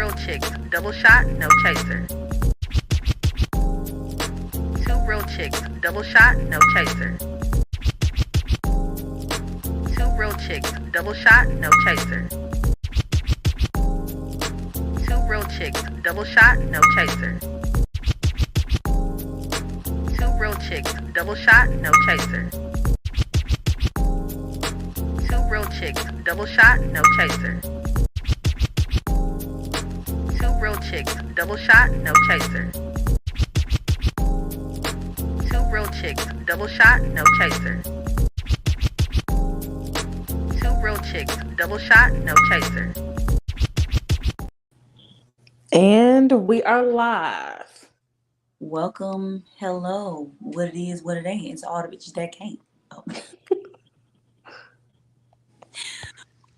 real chicks, double shot, no chaser. Two real chicks, double shot, no chaser. Two real chicks, double shot, no chaser. Two real chicks, double shot, no chaser. Two real chicks, double shot, no chaser. Two real chicks, double shot, no chaser. Two real chicks, double shot, no chaser. Two real chicks, double shot, no chaser. Two real chicks, double shot, no chaser. And we are live. Welcome, hello, what it is, what it ain't. It's all the bitches that can't. Oh.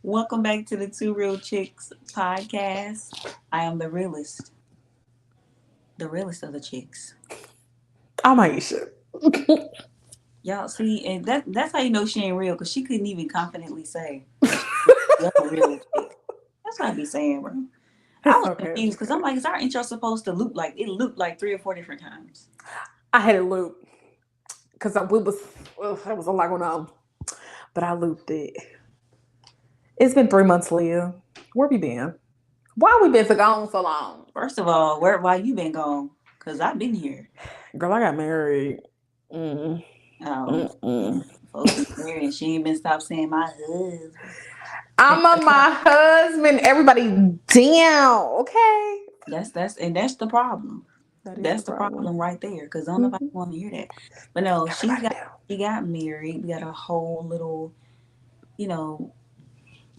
Welcome back to the Two Real Chicks podcast. I am the realest of the chicks. I'm Aisha. Y'all see, and that's how you know she ain't real, because she couldn't even confidently say, "You're a real chick." That's what I be saying, bro. I was confused because I'm like, is our intro supposed to loop like it looped like 3 or 4 different times? I had it loop because it was a lot going on, but I looped it. It's been 3 months, Lyah. Where have you been? Why we been gone so long? First of all, why you been gone? Because I've been here. Girl, I got married. Folks been married and she ain't been stopped saying my husband. I'm on my husband. Everybody down, okay? That's the problem. That's the problem right there, because don't nobody want to hear that. But no, she got married. We got a whole little,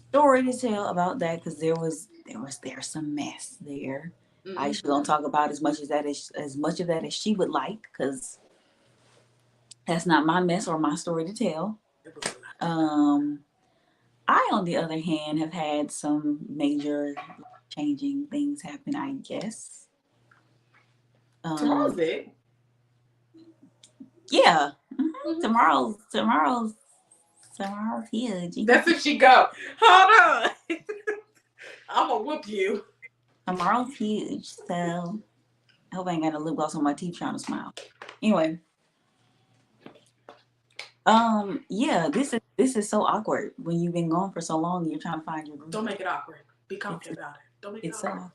story to tell about that, because there's some mess there. Aisha gonna talk about as much of that as she would like, because that's not my mess or my story to tell. I, on the other hand, have had some major changing things happen, I guess. Tomorrow's it. Yeah. Tomorrow's huge. That's if she go. Hold on. I'm gonna whoop you. Tomorrow's huge, so I hope I ain't got a lip gloss on my teeth trying to smile. Anyway. Yeah, this is so awkward when you've been gone for so long and you're trying to find your group. Don't make it awkward. Be confident about it. Don't make it awkward.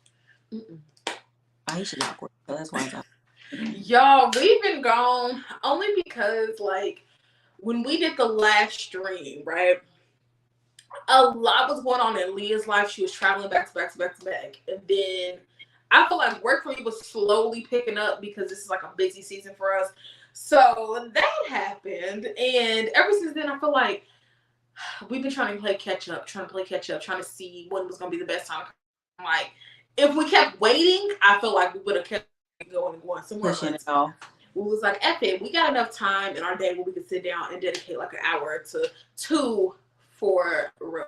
Aisha's awkward, so that's why it's awkward. Y'all, we've been gone only because, like, when we did the last stream, right, a lot was going on in Leah's life. She was traveling back to back. And then I feel like work for me was slowly picking up because this is like a busy season for us. So that happened. And ever since then, I feel like we've been trying to play catch up, trying to see when was going to be the best time. Like, if we kept waiting, I feel like we would have kept going somewhere. We was like, F it, we got enough time in our day where we could sit down and dedicate like an hour to 2 for real,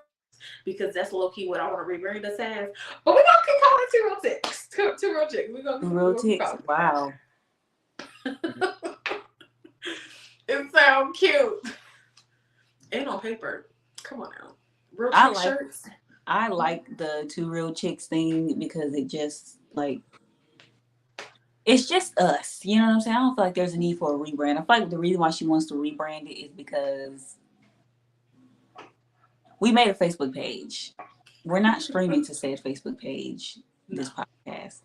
because that's low key what I want to rebrand us as. But we're gonna keep calling it Two Real Chicks. Two Real Chicks. We're gonna Real Chicks. Wow. It sounds cute. And on paper. Come on now. Real Chick shirts. I like the Two Real Chicks thing because it just like, it's just us. You know what I'm saying? I don't feel like there's a need for a rebrand. I feel like the reason why she wants to rebrand it is because we made a Facebook page. We're not streaming to said Facebook page, this podcast.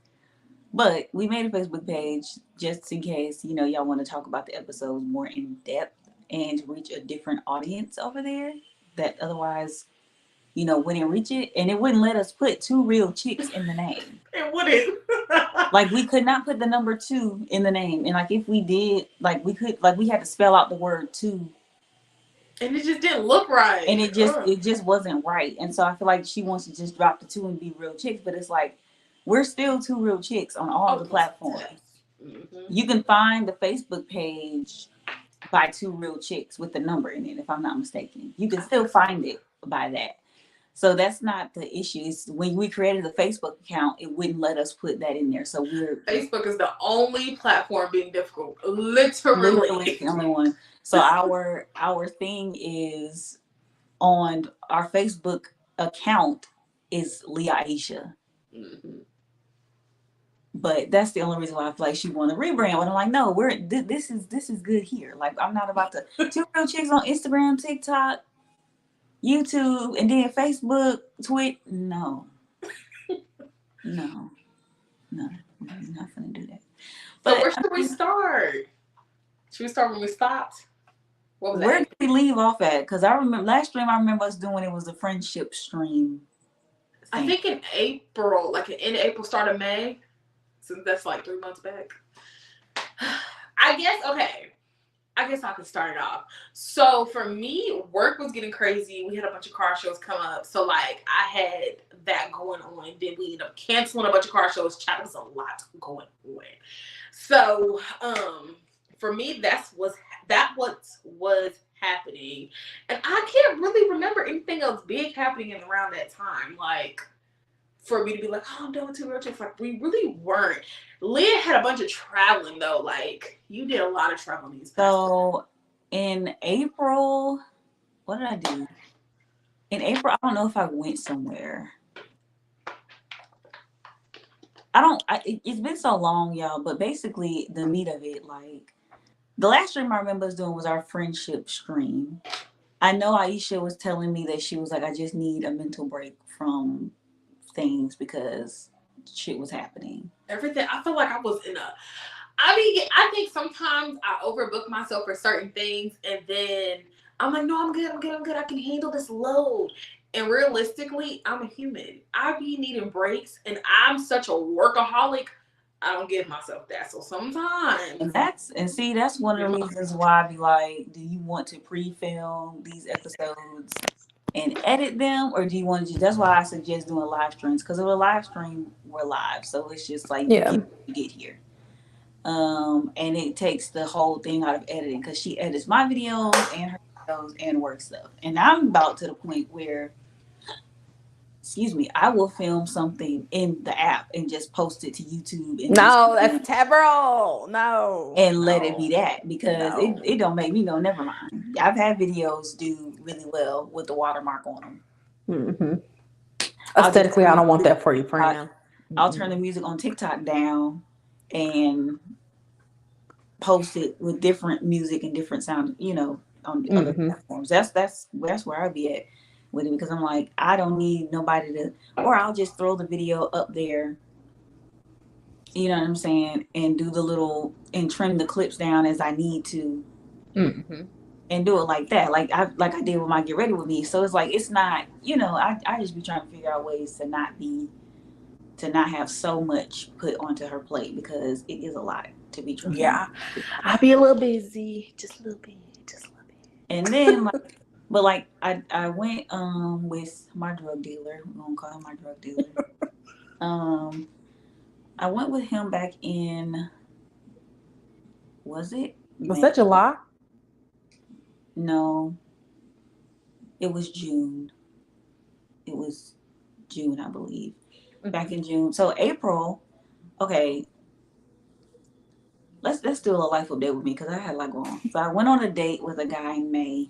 But we made a Facebook page just in case, y'all want to talk about the episodes more in depth and reach a different audience over there that otherwise, wouldn't reach it. And it wouldn't let us put Two Real Chicks in the name. It wouldn't. Like, we could not put the number 2 in the name. And like, if we did, like, we had to spell out the word 2. And it just didn't look right. And it just wasn't right. And so I feel like she wants to just drop the 2 and be Real Chicks. But it's like, we're still Two Real Chicks on all the platforms. Mm-hmm. You can find the Facebook page by Two Real Chicks with the number in it, if I'm not mistaken. You can still find it by that. So that's not the issue. It's when we created the Facebook account, it wouldn't let us put that in there. So Facebook is the only platform being difficult. Literally the only one. So our thing is on our Facebook account is Lyah Aisha. Mm-hmm. But that's the only reason why I feel like she want to rebrand. But I'm like, no, this is good here. Like, I'm not about to Two Real Chicks on Instagram, TikTok, YouTube, and then Facebook, Twitter. No, I'm not gonna do that. But where should we start? Should we start when we stopped? What was where that? did we leave off at? Because I remember last stream I remember us doing, it was a friendship stream. I think in April, like in April, start of May. So that's like 3 months back. I guess I can start it off. So for me, work was getting crazy. We had a bunch of car shows come up. So like I had that going on. Then we ended up canceling a bunch of car shows. Chat was a lot going on. So for me, that was happening. And I can't really remember anything else big happening around that time. Like for me to be like, oh, I'm done with Two Real Chicks. Like we really weren't. Lyah had a bunch of traveling though. Like you did a lot of traveling these past So in April, what did I do? In April, I don't know if I went somewhere. It's been so long, y'all, but basically the meat of it, like the last stream I remember us doing was our friendship stream. I know Aisha was telling me that she was like, I just need a mental break from things because shit was happening. Everything. I feel like I was I think sometimes I overbook myself for certain things and then I'm like, no, I'm good. I can handle this load. And realistically, I'm a human. I be needing breaks and I'm such a workaholic. I don't give myself that. So sometimes. And that's one of the reasons why I be like, do you want to pre-film these episodes and edit them, or do you want to? That's why I suggest doing live streams, because of a live stream, we're live, so it's just like you get here. And it takes the whole thing out of editing, because she edits my videos and her videos and work stuff, and I'm about to the point where, I will film something in the app and just post it to YouTube. And that's terrible. And let it be that, because it don't make me go, never mind. I've had videos do really well with the watermark on them. Mm-hmm. Aesthetically, I don't want that for you, friend. I'll turn the music on TikTok down and post it with different music and different sound, on other platforms. That's where I'll be at with it, because I'm like, I don't need nobody to, or I'll just throw the video up there, you know what I'm saying, and do the little, and trim the clips down as I need to, and do it like that, like I did with my Get Ready With Me. So it's like, it's not, I just be trying to figure out ways to not have so much put onto her plate, because it is a lot to be trying. Yeah, I'll be a little busy, just a little bit. And then but like I went with my drug dealer. We're gonna call him my drug dealer. I went with him back in, was that July? No, it was June. It was June, I believe. Back in June. So April, okay. Let's do a little life update with me, because I had a lot going on. So I went on a date with a guy in May,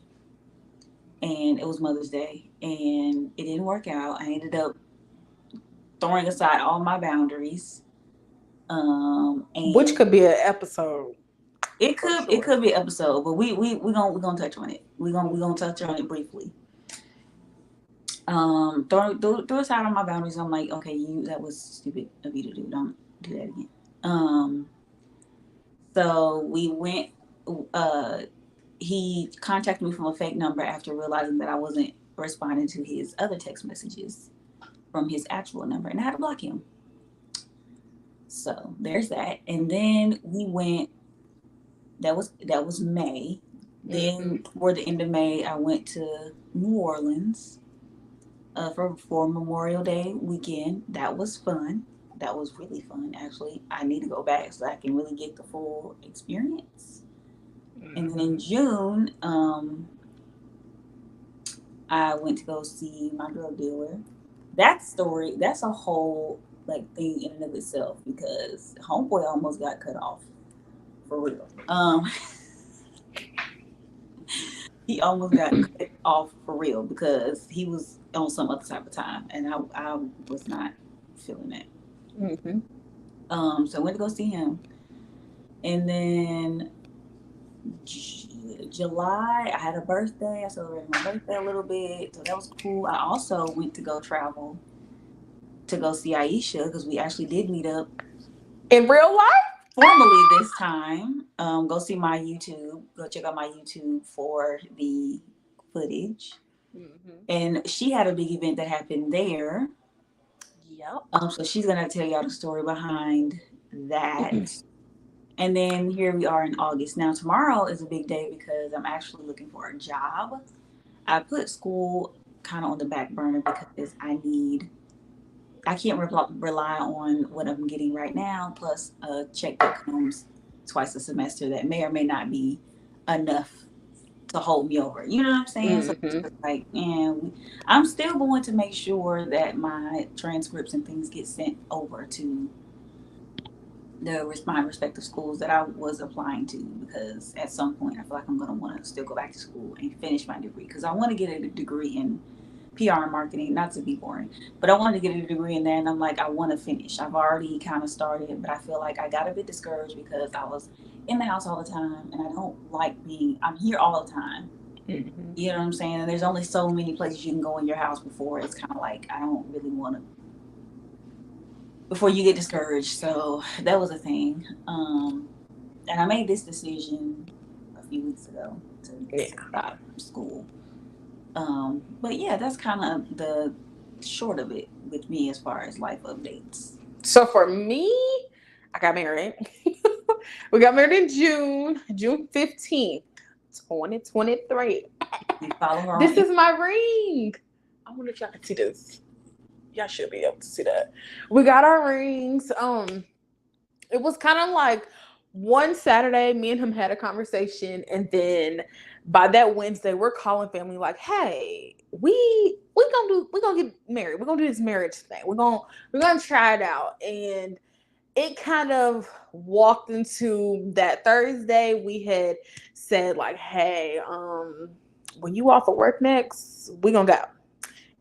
and it was Mother's Day, and it didn't work out. I ended up throwing aside all my boundaries. And which could be an episode. It could be an episode, but we gonna touch on it. We gonna touch on it briefly. Throw aside all my boundaries. I'm like, okay, that was stupid of you to do. Don't do that again. So we went, he contacted me from a fake number after realizing that I wasn't responding to his other text messages from his actual number, and I had to block him. So there's that. And then we went, that was May. Then toward the end of May, I went to New Orleans for Memorial Day weekend. That was fun. That was really fun, actually. I need to go back so I can really get the full experience. And then in June, I went to go see my drug dealer. That story, that's a whole thing in and of itself, because homeboy almost got cut off, for real. He almost got cut off for real, because he was on some other type of time, and I was not feeling that. So I went to go see him. And then July, I had a birthday. I celebrated my birthday a little bit. So that was cool. I also went to go travel to go see Aisha because we actually did meet up in real life. Formally this time. Go see my YouTube. Go check out my YouTube for the footage. And she had a big event that happened there. Yep. So she's gonna tell y'all the story behind that. And then here we are in August. Now tomorrow is a big day because I'm actually looking for a job. I put school kind of on the back burner because I can't rely on what I'm getting right now, plus a check that comes twice a semester that may or may not be enough to hold me over. You know what I'm saying? So it's just like, and I'm still going to make sure that my transcripts and things get sent over to my respective schools that I was applying to, because at some point I feel like I'm going to want to still go back to school and finish my degree, because I want to get a degree in PR and marketing, not to be boring, but I wanted to get a degree in that, and I'm like, I want to finish. I've already kind of started, but I feel like I got a bit discouraged because I was in the house all the time, and I don't like I'm here all the time. You know what I'm saying? And there's only so many places you can go in your house before it's kind of like, I don't really want to, before you get discouraged. So that was a thing. And I made this decision a few weeks ago to stop school. But yeah, that's kind of the short of it with me as far as life updates. So for me, I got married. We got married in June 15th, 2023. This is my ring. I wonder if y'all can see this. Y'all should be able to see that. We got our rings. It was kind of like one Saturday, me and him had a conversation, and then by that Wednesday, we're calling family like, "Hey, we gonna get married. We're gonna do this marriage thing. We're gonna try it out." And it kind of walked into that Thursday. We had said like, "Hey, when you off of work next, we gonna go."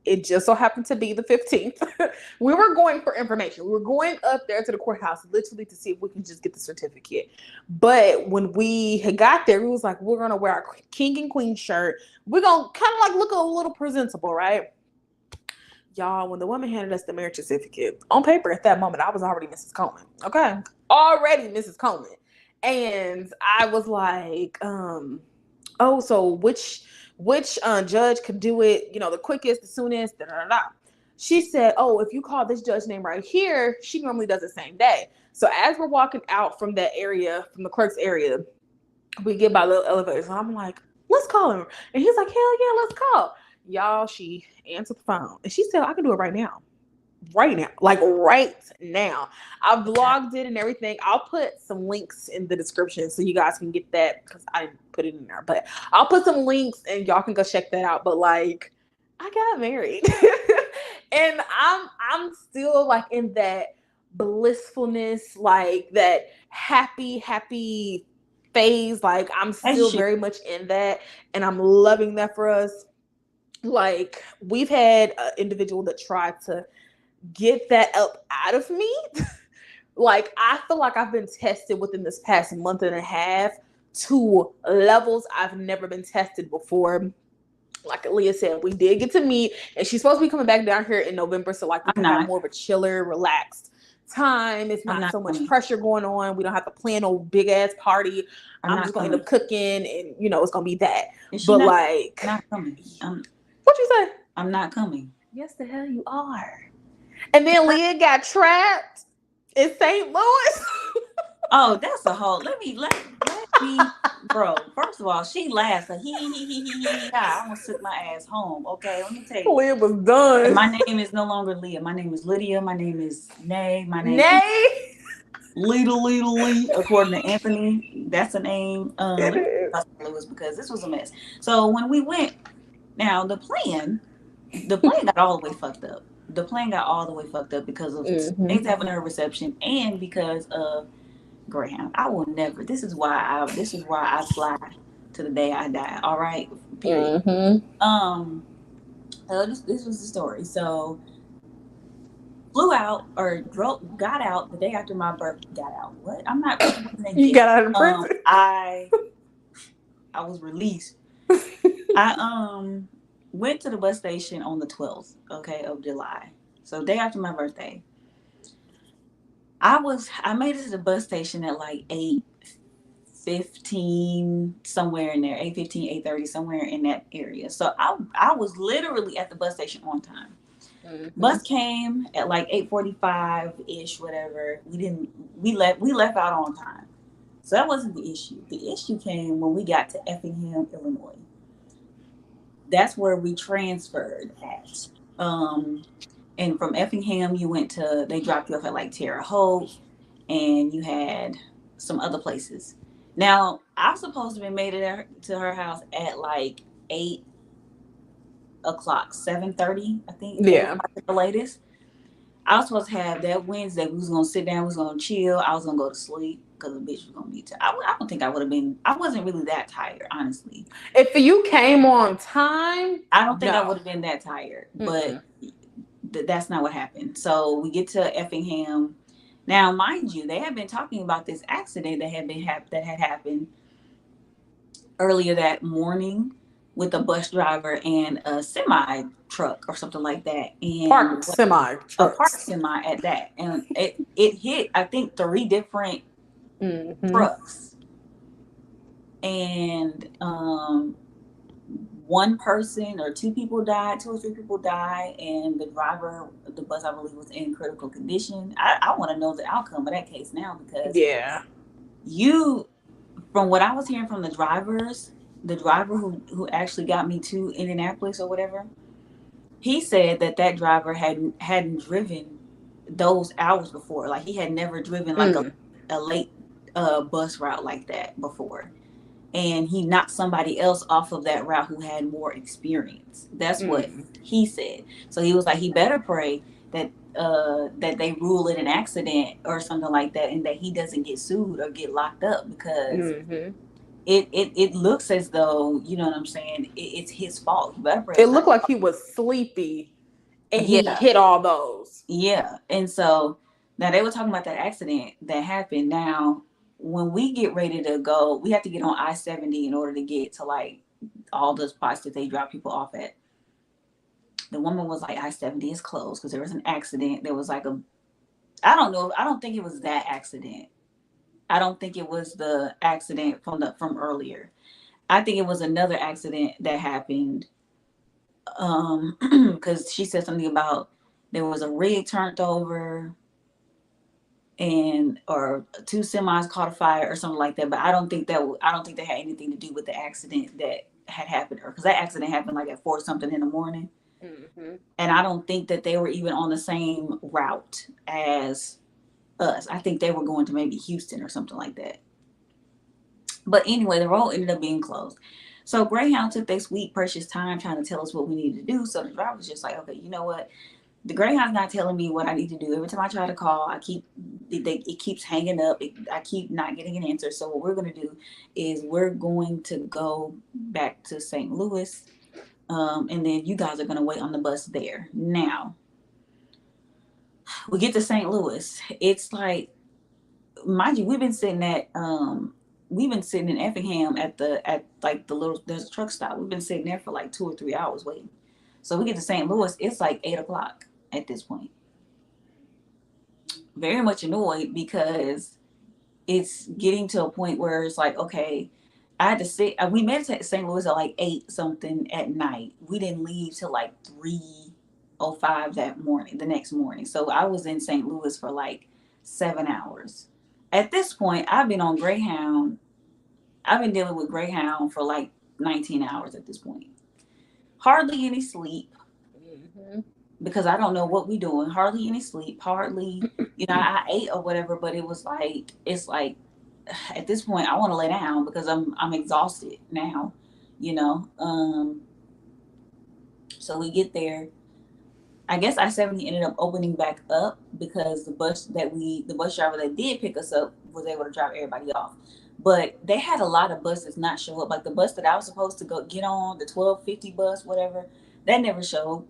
It just so happened to be the 15th. We were going for information. We were going up there to the courthouse literally to see if we can just get the certificate. But when we had got there, we was like, we're going to wear our king and queen shirt. We're going to kind of like look a little presentable, right? Y'all, when the woman handed us the marriage certificate, on paper at that moment, I was already Mrs. Coleman. Okay? Already Mrs. Coleman. And I was like, oh, so which judge could do it, the quickest, the soonest, She said, oh, if you call this judge name right here, she normally does the same day. So as we're walking out from that area, from the clerk's area, we get by little elevators. And I'm like, let's call him. And he's like, hell yeah, let's call. Y'all, she answered the phone. And she said, I can do it right now. Right now. Like right now. I vlogged it and everything. I'll put some links in the description so you guys can get that, because I didn't put it in there. But I'll put some links and y'all can go check that out. But like, I got married. And I'm still like in that blissfulness, like that happy phase. Like I'm still very much in that, and I'm loving that for us. Like we've had an individual that tried to get that up out of me. Like I feel like I've been tested within this past month and a half to levels I've never been tested before. Like Lyah said, we did get to meet, and she's supposed to be coming back down here in November, so like we can have more of a chiller, relaxed time. It's not so much pressure going on. We don't have to plan a big ass party. I'm just going to end up cooking, and it's going to be that. But not coming. What you say? I'm not coming. Yes, the hell you are. And then Lyah got trapped in St. Louis. Oh, that's a whole. Let me, bro. First of all, she laughed. I almost took my ass home. Okay, let me tell you. Lyah was done. My name is no longer Lyah. My name is Lydia. My name is Nay. My name is Lee. According to Anthony, that's a name. It was because this was a mess. So when we went, now the plan got all the way fucked up. The plan got all the way fucked up because of things having a reception and because of Greyhound. I will never. This is why I fly to the day I die. All right. Period. This was the story. So flew out got out the day after my birth. Got out. What? I'm not. You got out of prison. I was released. I went to the bus station on the 12th, okay, of July. So day after my birthday. I made it to the bus station at like 8:15, somewhere in there, 8:15, 8:30, somewhere in that area. So I was literally at the bus station on time. Bus came at like 8:45-ish, whatever. We left out on time. So that wasn't the issue. The issue came when we got to Effingham, Illinois. That's where we transferred at. And from Effingham, they dropped you off at like Terre Haute, and you had some other places. Now, I was supposed to be made it to her house at like 8:00, 7:30, I think. Yeah. The latest. I was supposed to have that Wednesday. We was going to sit down. We was going to chill. I was going to go to sleep because the bitch was going to be tired. I don't think I would have been. I wasn't really that tired, honestly. If you came on time, I don't think I would have been that tired. But that's not what happened. So we get to Effingham. Now, mind you, they had been talking about this accident that had happened earlier that morning with a bus driver and a semi truck or something like that. And parked semi at that. And it hit, I think, 3 different trucks. And one person or 2 people died, 2 or 3 people died, and the driver of the bus, I believe, was in critical condition. I want to know the outcome of that case now, because from what I was hearing from the driver who actually got me to Indianapolis or whatever, he said that driver hadn't driven those hours before. Like, he had never driven like a late bus route like that before. And he knocked somebody else off of that route who had more experience. That's what he said. So he was like, he better pray that they rule it an accident or something like that, and that he doesn't get sued or get locked up, because it looks as though, you know what I'm saying, it's his fault. He better pray. It looked like he was sleepy and he hit all those. Yeah. And so now they were talking about that accident that happened. Now, when we get ready to go, we have to get on I-70 in order to get to like all the spots that they drop people off at. The woman was like, I-70 is closed because there was an accident. There was like I don't know. I don't think it was that accident. I don't think it was the accident from earlier. I think it was another accident that happened. Because she said something about there was a rig turned over, or 2 semis caught a fire or something like that. But I don't think that had anything to do with the accident that had happened, because that accident happened like at 4 something in the morning. And I don't think that they were even on the same route as us. I think they were going to maybe Houston or something like that. But anyway, the road ended up being closed. So Greyhound took their sweet precious time trying to tell us what we needed to do. So the driver was just like, okay, you know what? The Greyhound's not telling me what I need to do. Every time I try to call, it keeps hanging up. I keep not getting an answer. So what we're going to do is we're going to go back to St. Louis. And then you guys are going to wait on the bus there. Now, we get to St. Louis. It's like, mind you, we've been sitting in Effingham at there's a truck stop. We've been sitting there for like 2 or 3 hours waiting. So we get to St. Louis. It's like 8 o'clock at this point. Very much annoyed, because it's getting to a point where it's like, okay, I had to sit. We made it to St. Louis at like 8 something at night. We didn't leave till like 3:05 the next morning. So I was in St. Louis for like 7 hours. At this point, I've been on Greyhound. I've been dealing with Greyhound for like 19 hours at this point. Hardly any sleep, because I don't know what we're doing. Hardly any sleep. Hardly, I ate or whatever, but it's like at this point I want to lay down because I'm exhausted now, So we get there. I guess I-70 ended up opening back up because the bus driver that did pick us up was able to drop everybody off. But they had a lot of buses not show up. Like the bus that I was supposed to go get on, the 1250 bus, whatever, that never showed.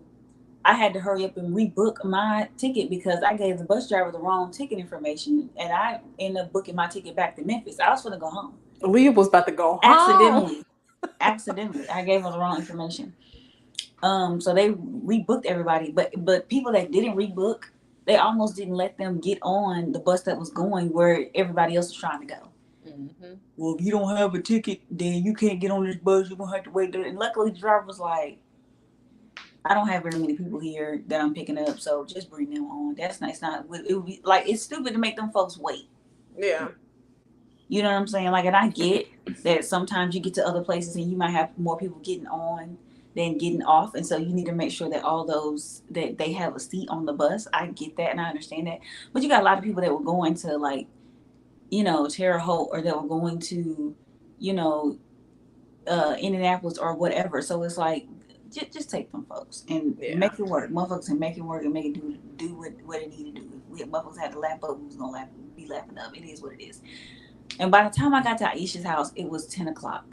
I had to hurry up and rebook my ticket because I gave the bus driver the wrong ticket information, and I ended up booking my ticket back to Memphis. I was going to go home. Lyah was about to go home. Accidentally, I gave her the wrong information. So they rebooked everybody, but people that didn't rebook, they almost didn't let them get on the bus that was going where everybody else was trying to go. Mm-hmm. Well, if you don't have a ticket, then you can't get on this bus. You're gonna have to wait. And luckily, the driver was like, I don't have very many people here that I'm picking up, so just bring them on. That's nice. Not it would be like it's stupid to make them folks wait. Yeah. You know what I'm saying? Like, and I get that sometimes you get to other places and you might have more people getting on than getting off, and so you need to make sure that all those that they have a seat on the bus. I get that and I understand that, but you got a lot of people that were going to like, you know, Terre Haute, or that were going to, you know, Indianapolis or whatever. So it's like, just take them folks and make it work. Motherfuckers can make it work and make it do what it need to do. If motherfuckers had to laugh up, we was gonna be laughing up. It is what it is. And by the time I got to Aisha's house, it was 10 o'clock.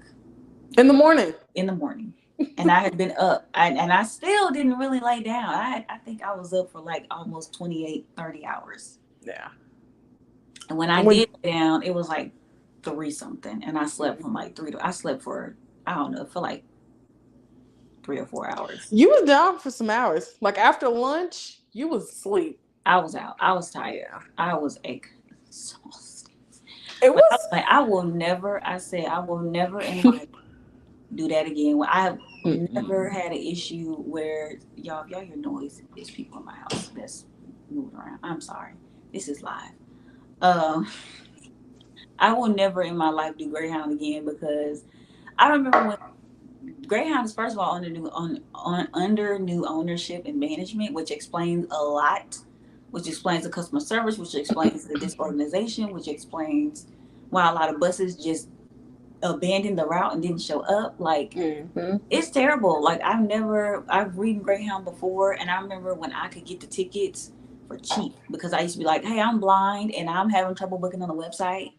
In the morning. And I had been up. And I still didn't really lay down. I think I was up for like almost 28, 30 hours. Yeah. And when I did lay down, it was like 3 something. And I slept from like 3 to, I slept for, I don't know, for like 3 or 4 hours. You was down for some hours. Like after lunch, you was asleep. I was out. I was tired. I was exhausted. It was like I will never in life do that again. I have never had an issue where y'all hear noise. There's people in my house that's moving around. I'm sorry. This is live. I will never in my life do Greyhound again because I remember when Greyhound is first of all under new ownership and management, which explains a lot. Which explains the customer service, which explains the disorganization, which explains why a lot of buses just abandoned the route and didn't show up. Like, it's terrible. Like, I've ridden Greyhound before, and I remember when I could get the tickets for cheap because I used to be like, hey, I'm blind and I'm having trouble booking on the website.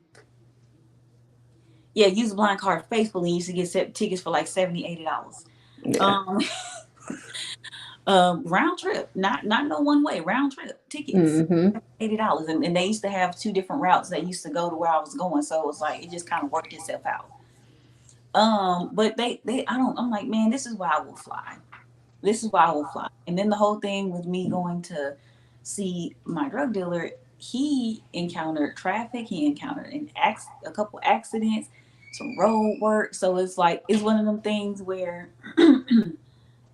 Yeah, use a blind card faithfully. You used to get tickets for like $70, $80. Yeah. Round trip, not no one way, round trip tickets, $80, and they used to have 2 different routes that used to go to where I was going, so it was like it just kind of worked itself out. But I'm like, man, this is why I will fly. And then the whole thing with me going to see my drug dealer, he encountered traffic, he encountered a couple accidents, some road work, so it's like it's one of them things where.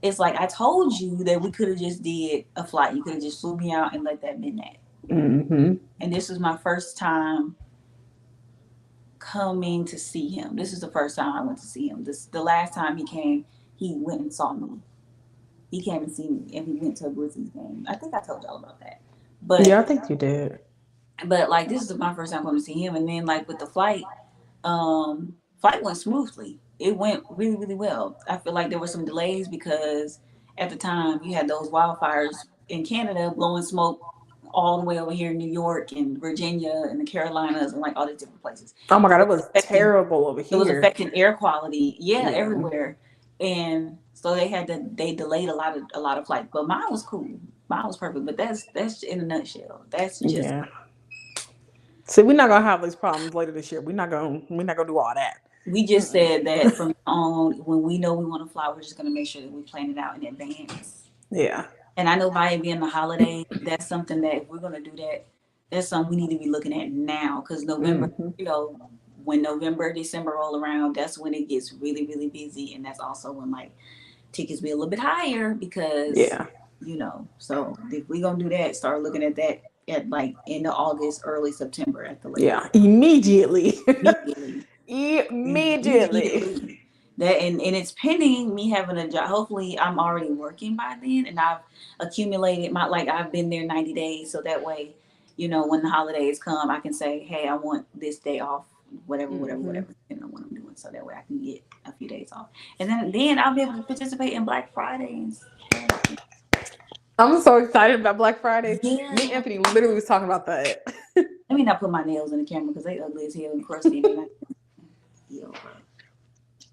It's like I told you that we could have just did a flight. You could have just flew me out and let that been that. And this was my first time coming to see him. This is the first time I went to see him. The last time he came, he went and saw me. He came and see me, and we went to a Grizzlies game. I think I told y'all about that. But yeah, I think you did. But like this is my first time coming to see him, and then like with the flight went smoothly. It went really, really well. I feel like there were some delays because at the time you had those wildfires in Canada blowing smoke all the way over here in New York and Virginia and the Carolinas and like all these different places. Oh my God, it was terrible over here. It was affecting air quality, everywhere. And so they delayed a lot of flights. But mine was cool. Mine was perfect. But that's in a nutshell. That's just See, we're not gonna have these problems later this year. We're not gonna do all that. We just said that from on when we know we want to fly, we're just going to make sure that we plan it out in advance. Yeah. And I know by it being the holiday, that's something that if we're going to do that, that's something we need to be looking at now. Because November, you know, when November, December roll around, that's when it gets really, really busy. And that's also when like tickets be a little bit higher because, you know, so if we're going to do that, start looking at that at like end of August, early September at the latest. Yeah, immediately. Immediately. That and it's pending me having a job. Hopefully I'm already working by then and I've accumulated I've been there 90 days. So that way, you know, when the holidays come, I can say, hey, I want this day off, whatever, depending on what I'm doing. So that way I can get a few days off. And then I'll be able to participate in Black Friday. I'm so excited about Black Friday. Me and Anthony literally was talking about that. Let me not put my nails in the camera because they ugly as hell and crusty.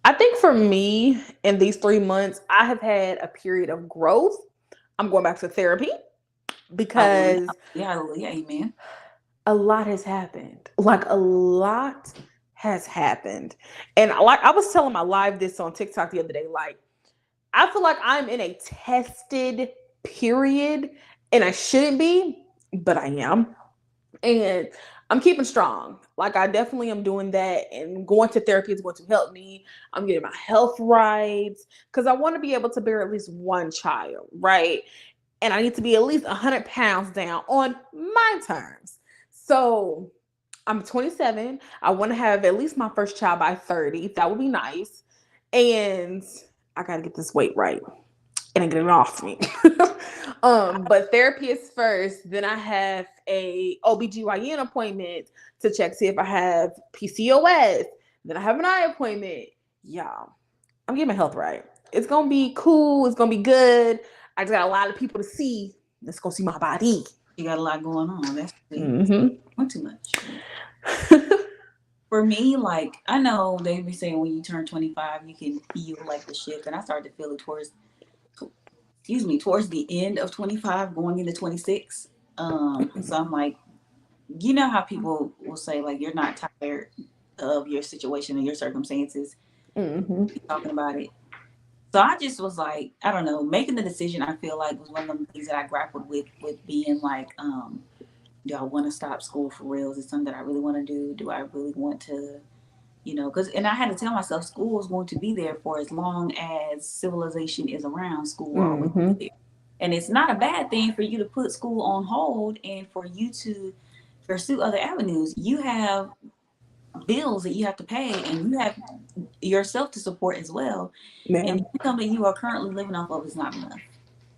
I think for me, in these 3 months, I have had a period of growth. I'm going back to therapy because hallelujah, amen. a lot has happened. Like a lot has happened. And like I was telling my live this on TikTok the other day, like I feel like I'm in a tested period and I shouldn't be, but I am. And I'm keeping strong. Like I definitely am doing that, and going to therapy is going to help me. I'm getting my health right because I want to be able to bear at least one child, right? And I need to be at least 100 pounds down on my terms. So I'm 27. I want to have at least my first child by 30. That would be nice. And I got to get this weight right and get it off me. But therapy is first. Then I have a OBGYN appointment to check, see if I have PCOS. Then I have an eye appointment. Y'all, I'm getting my health right. It's going to be cool. It's going to be good. I just got a lot of people to see. Let's go see my body. You got a lot going on. That's Mm-hmm. too much. For me, like, I know they be saying when you turn 25, you can feel like the shift. And I started to feel it towards the end of 25, going into 26. So I'm like, you know how people will say, like, you're not tired of your situation and your circumstances. Mm-hmm. Talking about it. So I just was like, I don't know, making the decision, I feel like was one of the things that I grappled with being like, do I want to stop school for real? Is it something that I really want to do? Do I really want to, and I had to tell myself school is going to be there for as long as civilization is around. School will always be there. And it's not a bad thing for you to put school on hold and for you to pursue other avenues. You have bills that you have to pay, and you have yourself to support as well. Man. And the income that you are currently living off of is not enough.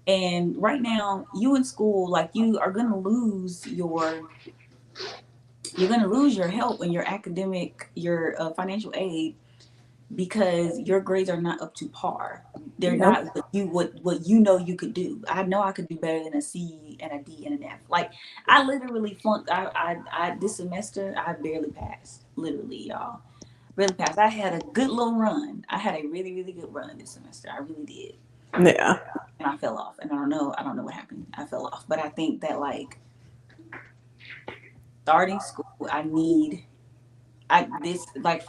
And right now, you in school, like, you are going to lose your help and your academic, your financial aid, because your grades are not up to par. They're not what you know you could do. I know I could do better than a C and a D and an F. Like, I literally flunked. I this semester I barely passed. Literally, y'all, really passed. I had a good little run. I had a really, really good run this semester. I really did. Yeah. And I fell off, and I don't know what happened. I fell off, but I think that, like, starting school, for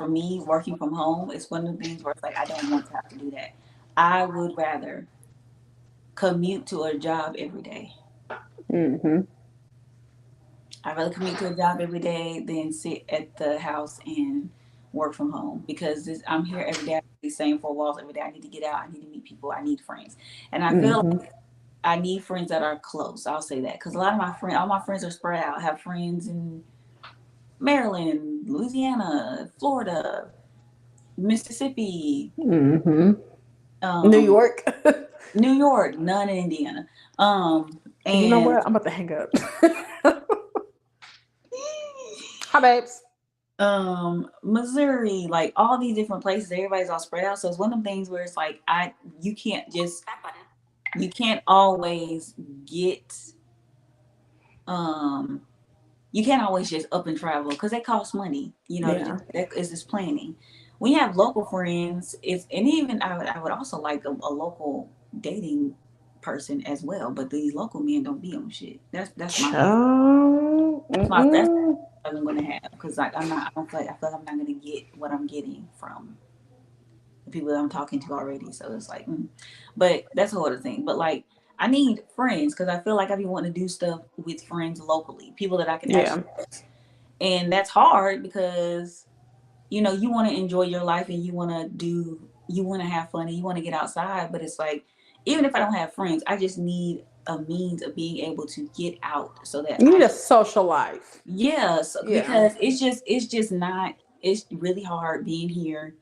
me, working from home, it's one of the things where it's like, I don't want to have to do that. I would rather commute to a job every day. Mm-hmm. I'd rather commute to a job every day than sit at the house and work from home, because I'm here every day. I need the same four walls every day. I need to get out. I need to meet people. I need friends. And I feel like I need friends that are close. I'll say that, because a lot of all my friends are spread out. I have friends in Maryland, Louisiana, Florida, Mississippi, New York. New York, none in Indiana. And you know what? I'm about to hang up. Hi, babes. Missouri, like, all these different places. Everybody's all spread out. So it's one of them things where it's like, you can't always get, you can't always just up and travel, because it costs money. That is just planning. When you have local friends, I would also like a local dating person as well. But these local men don't be on shit. That's my that's I'm gonna have, because, like, I feel like I'm not gonna get what I'm getting from the people that I'm talking to already. So it's like, but that's a whole other thing. But, like, I need friends, because I feel like I be wanting to do stuff with friends locally, people that I can actually trust. And that's hard, because you want to enjoy your life, and you want to have fun, and you want to get outside. But it's like, even if I don't have friends, I just need a means of being able to get out, so that you need a social life. Yes, because it's really hard being here,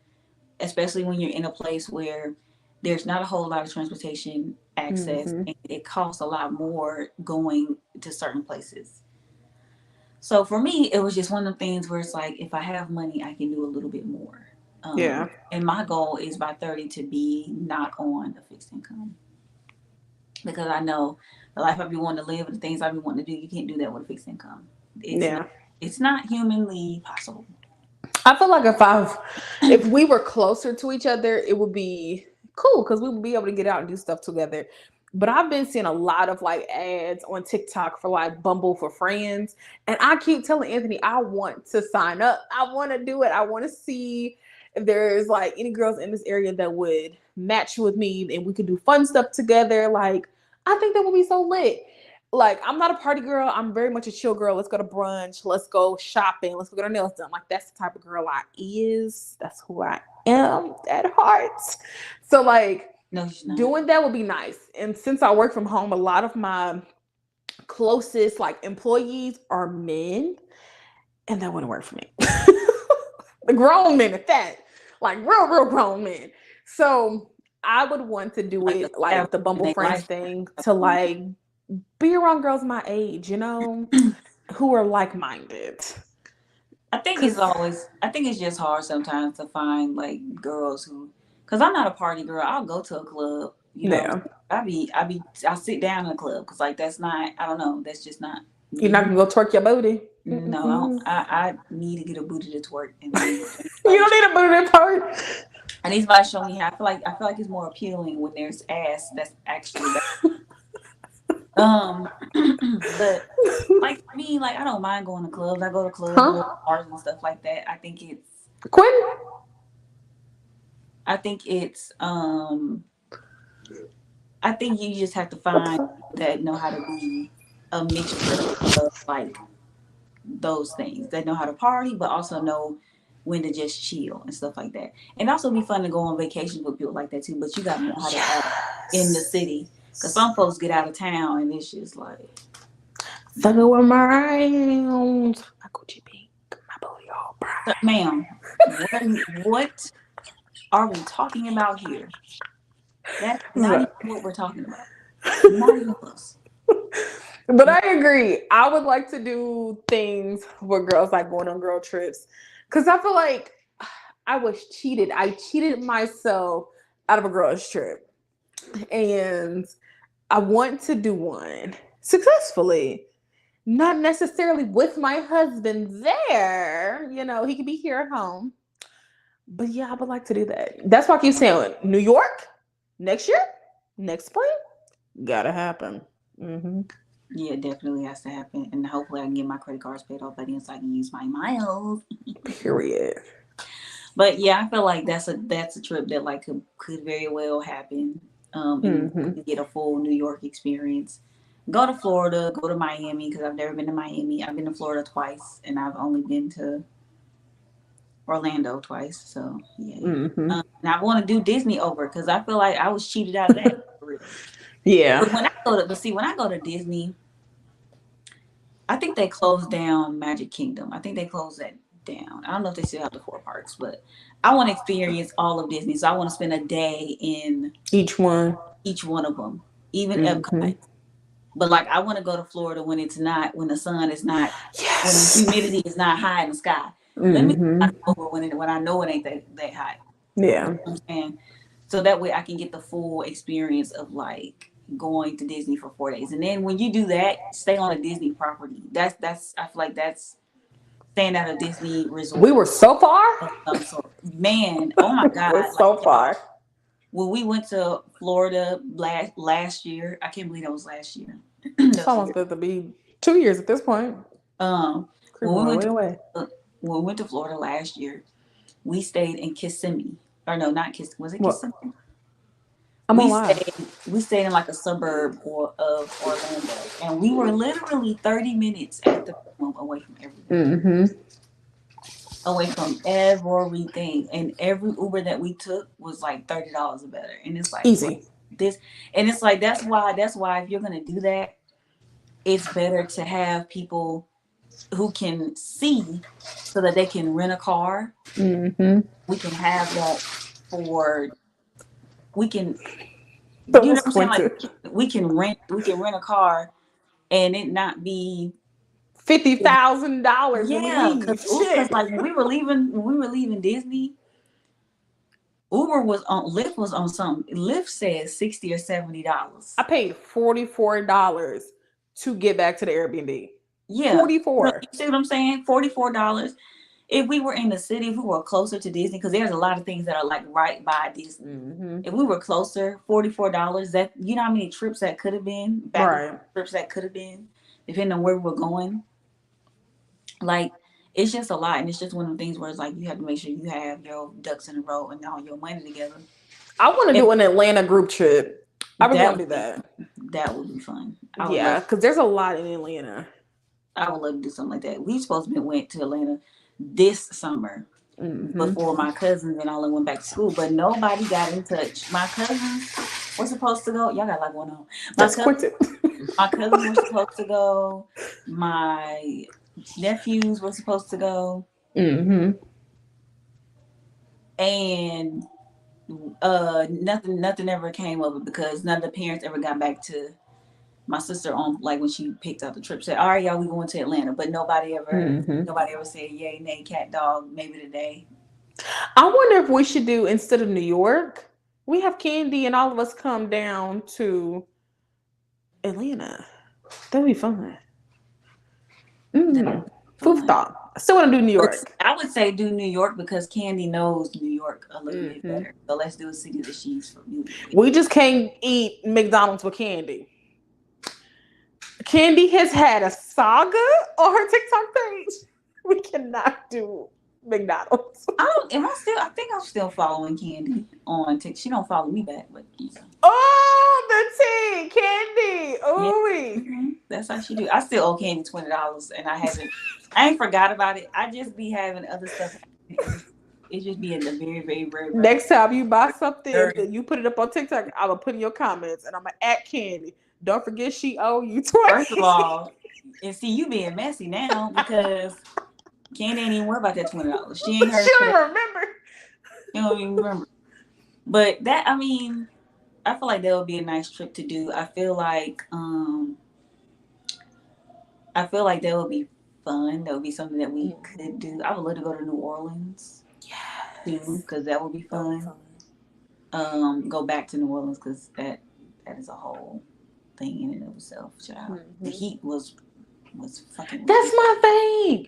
especially when you're in a place where there's not a whole lot of transportation access, and it costs a lot more going to certain places. So for me, it was just one of the things where it's like, if I have money, I can do a little bit more. And my goal is by 30 to be not on a fixed income, because I know the life I be wanting to live and the things I be wanting to do, you can't do that with a fixed income. It's not humanly possible. I feel like if we were closer to each other, it would be cool, because we would be able to get out and do stuff together. but I've been seeing a lot of like ads on TikTok for like Bumble for Friends. And I keep telling Anthony, I want to sign up. I want to do it. I want to see if there's like any girls in this area that would match with me and we could do fun stuff together. Like, I think that would be so lit. Like, I'm not a party girl. I'm very much a chill girl. Let's go to brunch. Let's go shopping. Let's go get our nails done. Like, that's the type of girl I is. That's who I am at heart. So, like, No, she's not. doing that would be nice. And since I work from home, a lot of my closest, like, employees are men. And that wouldn't work for me. The grown men at that. Like, real grown men. So, I would want to do Like it, like, the Bumble Friends thing to, like, be around girls my age, you know, who are like-minded. I think it's just hard sometimes to find like girls who, because I'm not a party girl. I'll go to a club, you know. Yeah. I sit down in a club because like that's not, I don't know, that's just not. You're not gonna go twerk your booty. No, I don't. I need to get a booty to twerk. And then, You don't need a booty to twerk. and these guys show me how. I feel like it's more appealing when there's ass that's actually better. But like for me, like I don't mind going to clubs. I go to clubs, bars and stuff like that. I think it's Quinn. I think it's I think you just have to find that know how to be a mixture of like those things that know how to party, but also know when to just chill and stuff like that. And also be fun to go on vacation with people like that too. But you got to know how to act in the city. Because some folks get out of town and it's just like fucking with my rounds. My Gucci pink, my booty all bright. Ma'am, what are we talking about here? That's not even what we're talking about. Not even close. But I agree. I would like to do things with girls, like going on girl trips. Because I feel like I was cheated. I cheated myself out of a girl's trip. And I want to do one successfully. Not necessarily with my husband there. You know, he could be here at home. But yeah, I would like to do that. That's why I keep saying New York next year, next spring, gotta happen. Mm-hmm. Yeah, it definitely has to happen. And hopefully I can get my credit cards paid off by then so I can use my miles. Period. But yeah, I feel like that's a trip that like could very well happen. And get a full New York experience. Go to Florida, go to Miami, because I've never been to Miami. I've been to Florida twice, and I've only been to Orlando twice. So yeah. And I want to do Disney over because I feel like I was cheated out of that. Yeah. But when I go to Disney, I think they closed down Magic Kingdom. I think they closed that down. I don't know if they still have the 4 parks, but I want to experience all of Disney. So I want to spend a day in each one of them, even Epcot. But like I want to go to Florida when the sun is not, when the humidity is not high in the sky. Let me over when I know it ain't that high. Yeah. You know what I'm saying? So that way I can get the full experience of like going to Disney for 4 days. And then when you do that, stay on a Disney property. That's I feel like that's staying at a Disney resort. We were so far? Man, oh my God. We're so far. When we went to Florida last year, I can't believe that was last year. It's almost going to be 2 years at this point. When we went to Florida last year, we stayed in Kissimmee. Or no, not Kissimmee. Was it Kissimmee? We stayed in like a suburb of Orlando, and we were literally 30 minutes at the moment away from everything. Away from everything, and every Uber that we took was like $30 or better, and it's like easy. And it's like that's why if you're gonna do that, it's better to have people who can see so that they can rent a car. We can have that for. We can. You know what I'm saying? Like we can rent a car, and it not be $50,000. Yeah, because like when we were leaving Disney, Lyft was on something. Lyft said $60 or $70. I paid $44 to get back to the Airbnb. Yeah, 44. You see what I'm saying? $44. if we were in the city, if we were closer to Disney, because there's a lot of things that are like right by Disney. Mm-hmm. If we were closer, $44. That you know how many trips that could have been, trips that could have been, depending on where we're going. Like it's just a lot, and it's just one of the things where it's like you have to make sure you have your ducks in a row and all your money together. I want to do an Atlanta group trip. I really want to do that. That would be fun. Yeah, because there's a lot in Atlanta. I would love to do something like that. We supposed to went to Atlanta this summer before my cousins and all them went back to school, but nobody got in touch. My cousins were supposed to go. Y'all got like one on. My cousins were supposed to go. My nephews were supposed to go. And nothing ever came of it because none of the parents ever got back to my sister on like when she picked out the trip. Said, "All right, y'all, we going to Atlanta," but nobody ever said yay, nay, cat, dog. Maybe today. I wonder if we should do instead of New York, we have Candy and all of us come down to Atlanta. That'd be fun. Food thought. I still want to do New York. I would say do New York because Candy knows New York a little bit better. So let's do a city that she's familiar with. We just can't eat McDonald's with Candy. Candy has had a saga on her TikTok page. We cannot do McDonald's. I think I'm still following Candy on TikTok. She don't follow me back, but yeah. Oh, the tea, Candy. Oh, yeah. That's how she do. I still owe Candy $20, and I ain't forgot about it. I just be having other stuff. It just be in the very, very, very. Next time you buy something and you put it up on TikTok, I'm gonna put in your comments, and I'm gonna at Candy. Don't forget she owe you $20. First of all, and see you being messy now because Candy ain't even worry about that $20. She ain't heard. She don't even remember. You don't even remember. But that, I mean, I feel like that would be a nice trip to do. I feel like that would be fun. That would be something that we could do. I would love to go to New Orleans. Yeah. Because that would be fun. Go back to New Orleans because that is a whole thing in and of itself. Child. The heat was fucking. That's my thing.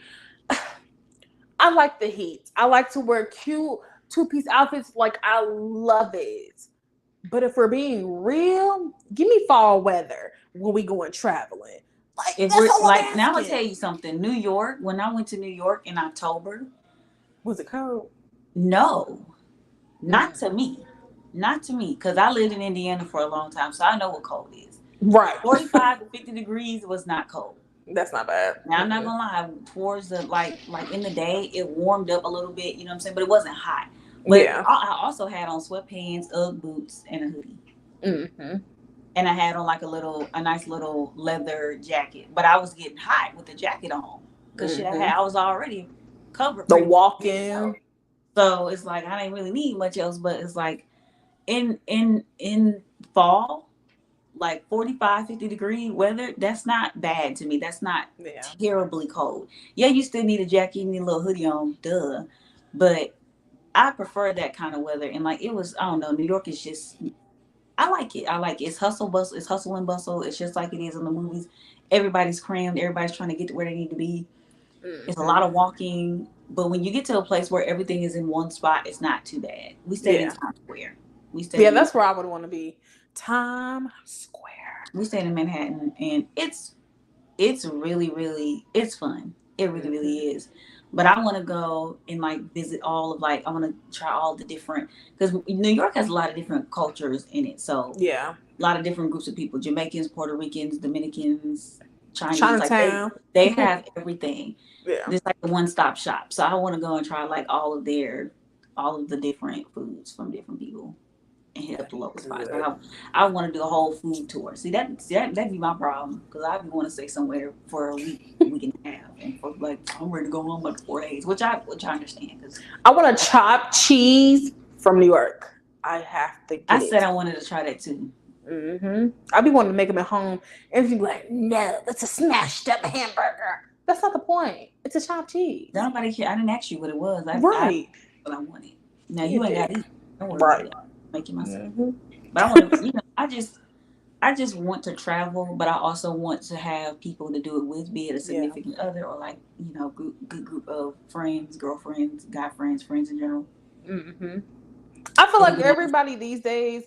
I like the heat. I like to wear cute two-piece outfits. Like I love it. But if we're being real, give me fall weather when we going traveling. Like if we're like now, I'm gonna tell you something. New York. When I went to New York in October, was it cold? No, not to me. Not to me, because I lived in Indiana for a long time, so I know what cold is. Right. 45 to 50 degrees was not cold. That's not bad. Now, I'm not going to lie. Towards the, like in the day, it warmed up a little bit, you know what I'm saying? But it wasn't hot. But yeah. I also had on sweatpants, Ugg boots, and a hoodie. And I had on like a nice little leather jacket. But I was getting hot with the jacket on. Because I was already covered. The walk-in. So it's like, I didn't really need much else, but it's like, in fall, like 45, 50 degree weather, that's not bad to me. That's not terribly cold. Yeah, you still need a jacket, you need a little hoodie on, duh. But I prefer that kind of weather. And like it was, I don't know, New York is just, I like it. It's hustle bustle, it's hustle and bustle. It's just like it is in the movies. Everybody's crammed, everybody's trying to get to where they need to be. It's a lot of walking. But when you get to a place where everything is in one spot, it's not too bad. We stayed in Times Square. That's where I would want to be. Times Square. We stayed in Manhattan, and it's really, really, it's fun. It really, really is. But I want to go and like visit all of I want to try all the different, because New York has a lot of different cultures in it. So a lot of different groups of people: Jamaicans, Puerto Ricans, Dominicans, Chinese. Chinatown. Like they have everything. It's like a one-stop shop. So I want to go and try like all of the different foods from different people. And hit up the local spots. I want to do a whole food tour. See, that'd be my problem because I want to stay somewhere for a week and a half, and for like I'm ready to go home like 4 days, which I understand. Cause I want a chopped cheese from New York. I have to. Said I wanted to try that too. I'd be wanting to make them at home, and be like, no, that's a smashed up hamburger. That's not the point. It's a chopped cheese. Nobody care. I didn't ask you what it was. Right. But I wanted. Now you ain't got it. Don't worry about it. Making myself. Mm-hmm. But I want to, I just want to travel, but I also want to have people to do it with, be it a Yeah. significant other or like, you know, good group of friends, girlfriends, guy friends, friends in general. Mm-hmm. I feel It'll like be nice. everybody these days,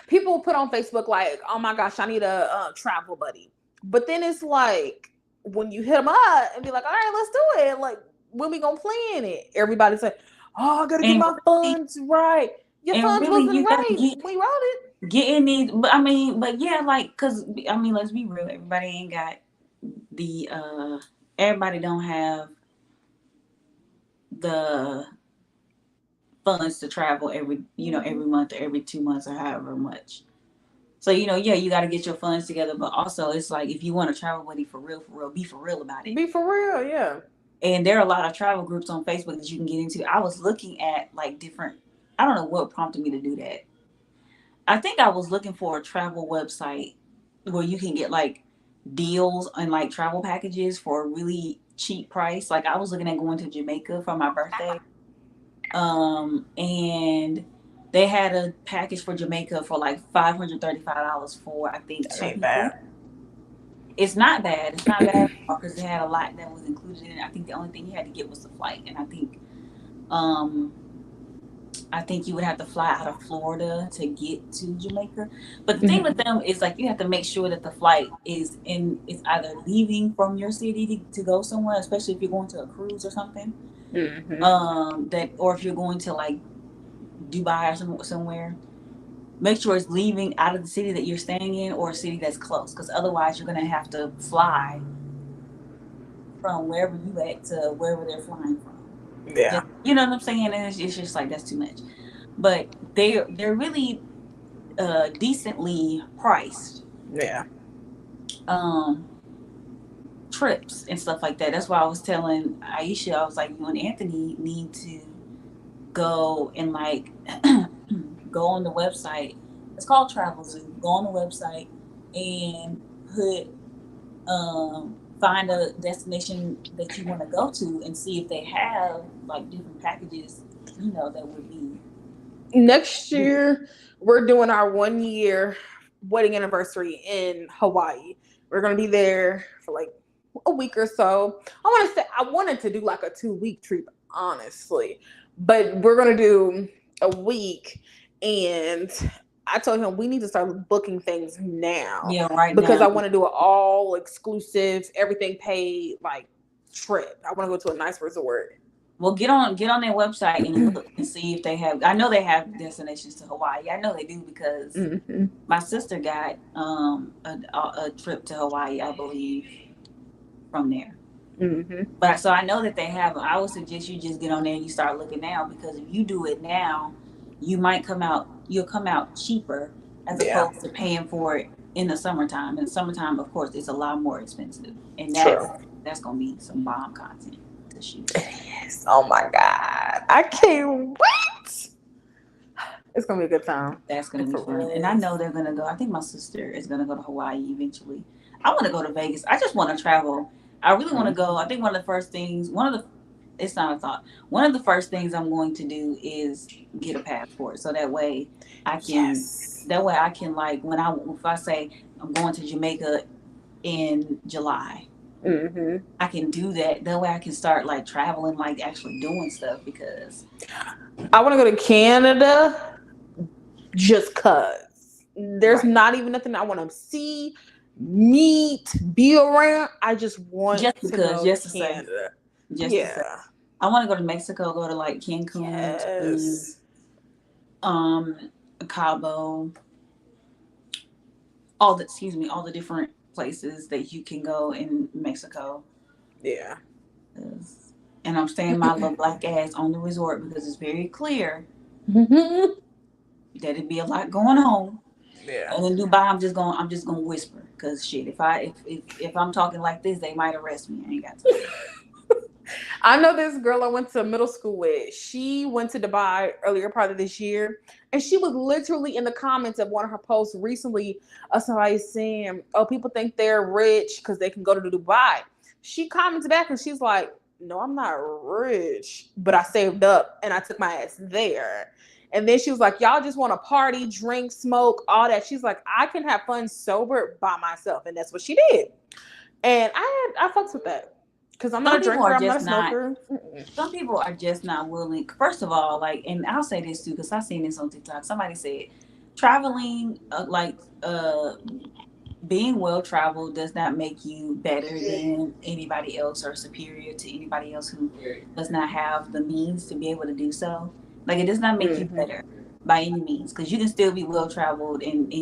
people put on Facebook like, "Oh my gosh, I need a travel buddy," but then it's like when you hit them up and be like, "All right, let's do it." Like, when we gonna plan it? Everybody say, "Oh, I gotta get And my funds right." Your and funds really, wasn't you gotta right. We wrote it. get in these. But I mean, but yeah, like, cause I mean, let's be real. Everybody ain't got the. Everybody don't have the funds to travel every month or every 2 months or however much. So, yeah, you got to get your funds together, but also it's like if you want to travel buddy for real, be for real about it. Be for real, yeah. And there are a lot of travel groups on Facebook that you can get into. I was looking at like different, I don't know what prompted me to do that. I think I was looking for a travel website where you can get like deals and like travel packages for a really cheap price. Like I was looking at going to Jamaica for my birthday. And they had a package for Jamaica for like $535 for I think That 2 ain't people. bad. It's not bad. It's not bad because they had a lot that was included in it. I think the only thing you had to get was the flight, and I think you would have to fly out of Florida to get to Jamaica. But the thing with them is like you have to make sure that the flight is either leaving from your city to go somewhere, especially if you're going to a cruise or something. Or if you're going to like Dubai or somewhere, make sure it's leaving out of the city that you're staying in or a city that's close, because otherwise you're gonna have to fly from wherever you at to wherever they're flying from. Yeah. You know what I'm saying? And it's just like that's too much. But they're really decently priced. Yeah. Trips and stuff like that. That's why I was telling Aisha, I was like, you and Anthony need to go and like go on the website. It's called Travel Zoo. Go on the website and find a destination that you want to go to and see if they have like different packages, that would be. Next year, we're doing our 1 year wedding anniversary in Hawaii. We're gonna be there for like a week or so. I wanted to do like a 2-week trip, honestly, but we're gonna do a week, and I told him we need to start booking things now. Yeah, right. Because now. I want to do an all exclusive, everything paid like trip. I want to go to a nice resort. Well, get on their website and look and see if they have. I know they have destinations to Hawaii. I know they do because my sister got a trip to Hawaii, I believe, from there. But so I know that they have. I would suggest you just get on there and you start looking now, because if you do it now, you'll come out cheaper as opposed to paying for it in the summertime. In the summertime, of course, it's a lot more expensive, and that's gonna be some bomb content. Yes. Oh my God. I can't wait. It's gonna be a good time. That's gonna be fun. And I know they're gonna go. I think my sister is gonna go to Hawaii eventually. I want to go to Vegas. I just want to travel. I really want to go. I think one of the first things I'm going to do is get a passport, so that way I can like if I say I'm going to Jamaica in July. I can do that. That way I can start like traveling, like actually doing stuff, because I want to go to Canada just cause there's not even nothing I want to see, meet, be around. I just want to go to Canada. I want to go to Mexico, go to like Cancun, Cabo, all the different places that you can go in Mexico. Yeah. And I'm staying my little black ass on the resort because it's very clear that it'd be a lot going on. Yeah. And in Dubai, I'm just gonna whisper, because shit, if I'm talking like this, they might arrest me. I ain't got to. I know this girl I went to middle school with. She went to Dubai earlier part of this year, and she was literally in the comments of one of her posts recently of somebody saying, "Oh, people think they're rich because they can go to Dubai." She commented back and she's like, "No, I'm not rich, but I saved up and I took my ass there." And then she was like, y'all just want to party, drink, smoke, all that. She's like, I can have fun sober by myself. And that's what she did. And I fucks with that. Because I'm not a drinker, I'm not a smoker. Some people are just not willing. First of all, like, and I'll say this too, because I've seen this on TikTok. Somebody said traveling, being well traveled does not make you better than anybody else or superior to anybody else who does not have the means to be able to do so. Like, it does not make you better by any means, because you can still be well traveled and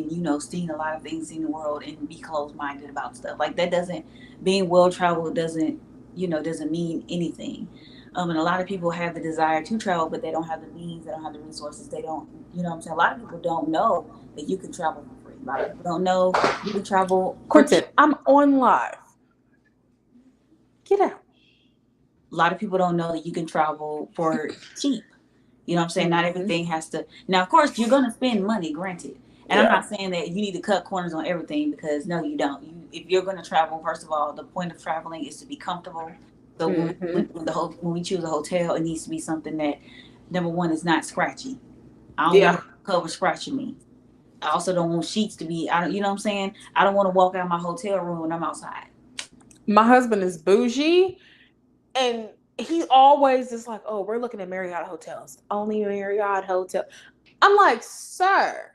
seen a lot of things in the world and be closed-minded about stuff. Like, that doesn't, being well traveled doesn't mean anything. And a lot of people have the desire to travel, but they don't have the means, they don't have the resources, they don't, you know what I'm saying? A lot of people don't know that you can travel for free. A lot of people don't know you can travel. Quentin, I'm on live. Get out. A lot of people don't know that you can travel for cheap. You know what I'm saying? Not everything has to. Now, of course, you're going to spend money, granted. And I'm not saying that you need to cut corners on everything, because no, you don't. If you're going to travel, first of all, the point of traveling is to be comfortable. So when we choose a hotel, it needs to be something that, number one, is not scratchy. I don't want cover scratching me. I also don't want sheets to be, you know what I'm saying? I don't want to walk out of my hotel room when I'm outside. My husband is bougie, and he always is like, oh, we're looking at Marriott hotels. Only Marriott hotel. I'm like, sir,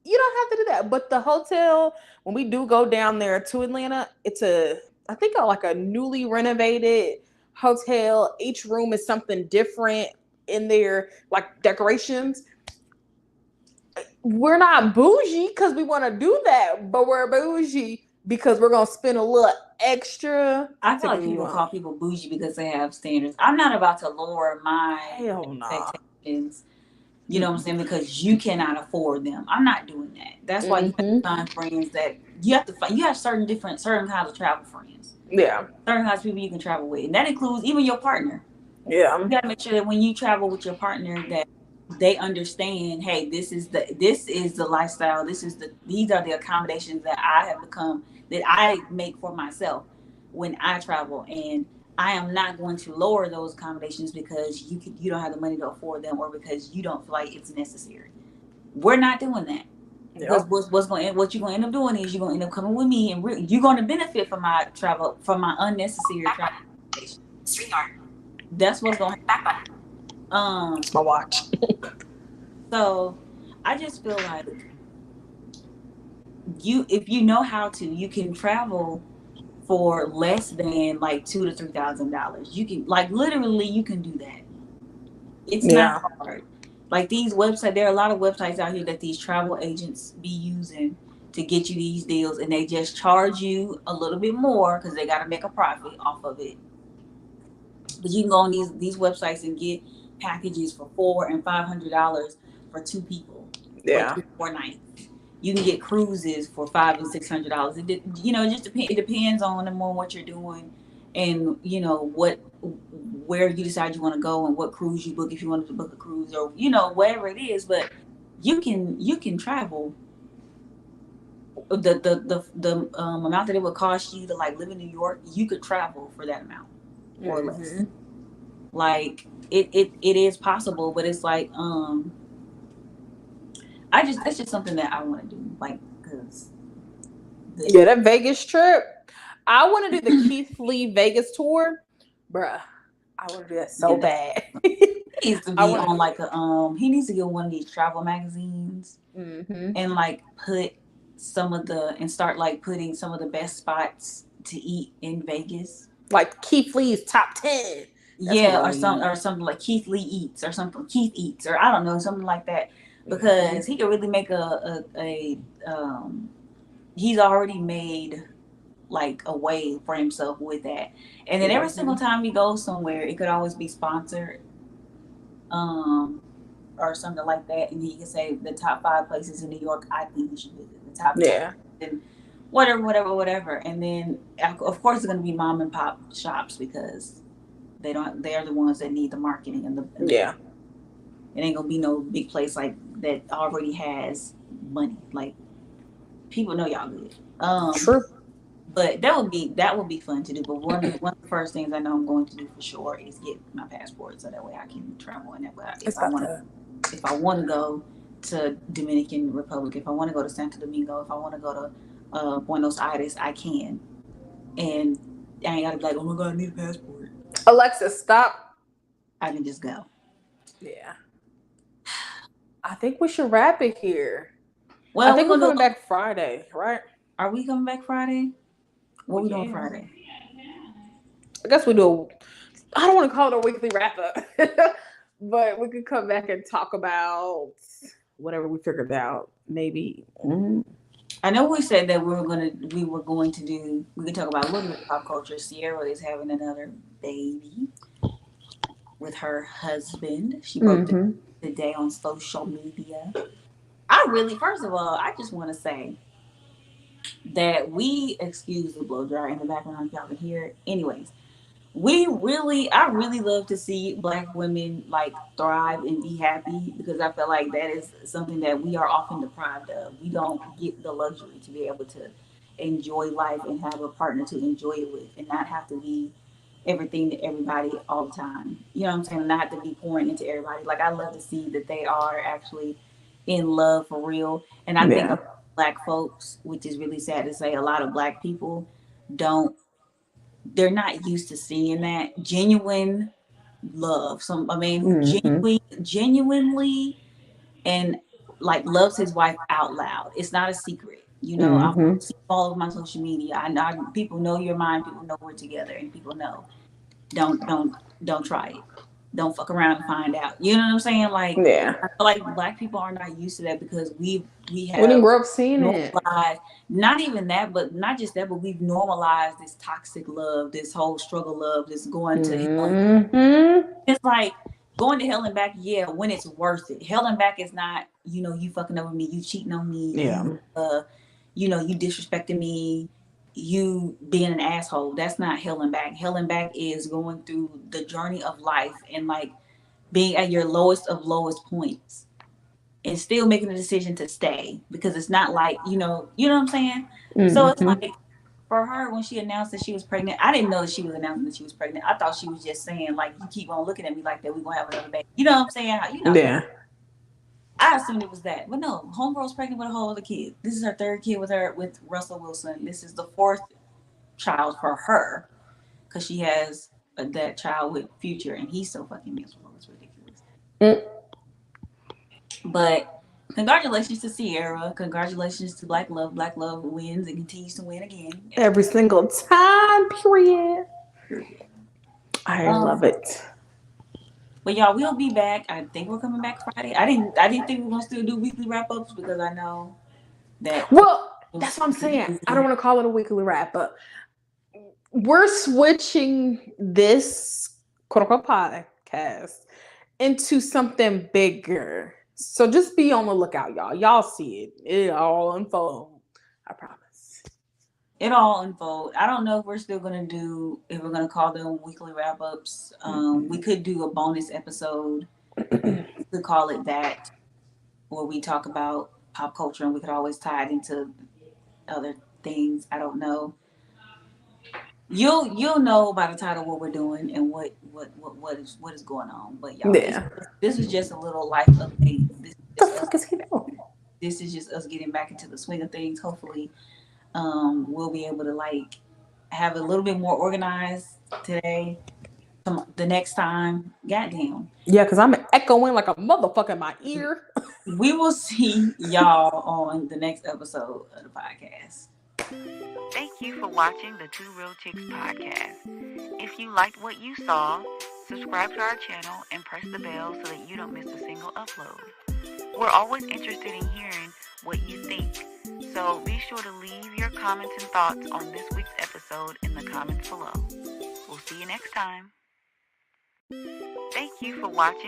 you don't have to do that. But the hotel, when we do go down there to Atlanta, it's I think like a newly renovated hotel. Each room is something different in their like decorations. We're not bougie because we want to do that, but we're bougie because we're gonna spend a little extra. I feel like people call people bougie because they have standards. I'm not about to lower my expectations. You know what I'm saying? Because you cannot afford them. I'm not doing that. That's why you have to find friends that you have to find. You have certain kinds of travel friends. Yeah. Certain kinds of people you can travel with. And that includes even your partner. Yeah. You gotta make sure that when you travel with your partner that they understand, hey, this is the lifestyle, these are the accommodations that I make for myself when I travel, and I am not going to lower those accommodations because you don't have the money to afford them, or because you don't feel like it's necessary. We're not doing that. Yep. What you're gonna end up doing is you're gonna end up coming with me, and you're gonna benefit from my travel, from my unnecessary travel. That's what's gonna happen. It's my watch. So I just feel like if you know how to, you can travel for less than like $2,000 to $3,000. You can literally you can do that. It's not hard. Like these websites, there are a lot of websites out here that these travel agents be using to get you these deals, and they just charge you a little bit more because they got to make a profit off of it. But you can go on these websites and get packages for $400 and $500 for 2 people. Yeah. For 4 nights. You can get cruises for $500 and $600. It just depends. It depends on what you're doing, and where you decide you want to go, and what cruise you book, if you wanted to book a cruise, or whatever it is. But you can travel. The amount that it would cost you to live in New York, you could travel for that amount or less. Like it is possible, but it's like that's just something that I want to do, because that Vegas trip. I want to do the Keith Lee Vegas tour, bruh. I want to do that so bad. He needs to be on he needs to get one of these travel magazines and put start putting some of the best spots to eat in Vegas, like Keith Lee's top 10. Or something like Keith Lee Eats, or something Keith Eats, or I don't know, something like that, because he could really make he's already made a way for himself with that. And then every single time he goes somewhere, it could always be sponsored or something like that, and he can say the top 5 places in New York I think you should visit, the top 5, and whatever. And then of course it's going to be mom and pop shops, because they are the ones that need the marketing and it ain't gonna be no big place that already has money. People know y'all good. True. But that would be fun to do. But one of the first things I know I'm going to do for sure is get my passport, so that way I can travel, and that way if I want to if I want to go to Dominican Republic, if I want to go to Santo Domingo, if I want to go to Buenos Aires, I can. And I ain't gotta be like, oh my God, I need a passport. Alexa, stop. I can just go. Yeah. I think we should wrap it here. Well, I think we're coming back Friday, right? Are we coming back Friday? What we doing Yeah. Friday? I guess we do. I don't want to call it a weekly wrap up, but we could come back and talk about whatever we figured out. Maybe. I know we said that we were going to do. We could talk about a little bit of pop culture. Sierra is having another baby with her husband. She broke the day on social media. First of all, I just want to say that we excuse the blow dryer in the background if y'all can hear it. Anyways, I really love to see Black women like thrive and be happy, because I feel like that is something that we are often deprived of. We don't get the luxury to be able to enjoy life and have a partner to enjoy it with, and not have to be everything to everybody all the time. You know what I'm saying? Not to be pouring into everybody. Like, I love to see that they are actually in love for real. And I think Black folks, which is really sad to say, a lot of Black people they're not used to seeing that genuine love. Who genuinely and like loves his wife out loud. It's not a secret. You know, I see all of my social media. I know people know your mind. People know we're together, and people know. Don't try it. Don't fuck around and find out. You know what I'm saying? Like, I feel like Black people are not used to that, because we didn't grow up seeing it. Not even that, but not just that, but we've normalized this toxic love, this whole struggle love, this going to hell. It's like going to hell and back. Yeah, when it's worth it. Hell and back is not, you fucking over me, you cheating on me, you disrespecting me, you being an asshole. That's not hell and back. Hell and back is going through the journey of life and like being at your lowest of lowest points and still making a decision to stay, because it's not like, you know what I'm saying? So it's like, for her, when she announced that she was pregnant, I didn't know that she was announcing that she was pregnant. I thought she was just saying, like, you keep on looking at me like that, we're gonna have another baby. You know what I'm saying? I assumed it was that, but no. Homegirl's pregnant with a whole other kid. This is her third kid with Russell Wilson. This is the fourth child for her, because she has that child with Future, and he's so fucking miserable. It's ridiculous. But congratulations to Sierra. Congratulations to Black Love. Black Love wins and continues to win again. Every single time, period. I love it. But y'all, we'll be back. I think we're coming back Friday. I didn't think we were gonna still do weekly wrap ups, because I know that. Well, that's what I'm saying. I don't want to call it a weekly wrap up. We're switching this quote unquote podcast into something bigger. So just be on the lookout, y'all. Y'all see it. It all unfold. I promise. It all unfold. I don't know if we're gonna call them weekly wrap ups. We could do a bonus episode. We could call it that, where we talk about pop culture, and we could always tie it into other things. I don't know. You'll know by the title what we're doing and what is going on. But y'all, this is just a little life update. This is just us getting back into the swing of things. Hopefully, we'll be able to like have a little bit more organized today. The next time, goddamn. Yeah, because I'm echoing like a motherfucker in my ear. We will see y'all on the next episode of the podcast. Thank you for watching the Two Real Chicks podcast. If you liked what you saw, subscribe to our channel and press the bell so that you don't miss a single upload. We're always interested in hearing what you think, so be sure to leave your comments and thoughts on this week's episode in the comments below. We'll see you next time. Thank you for watching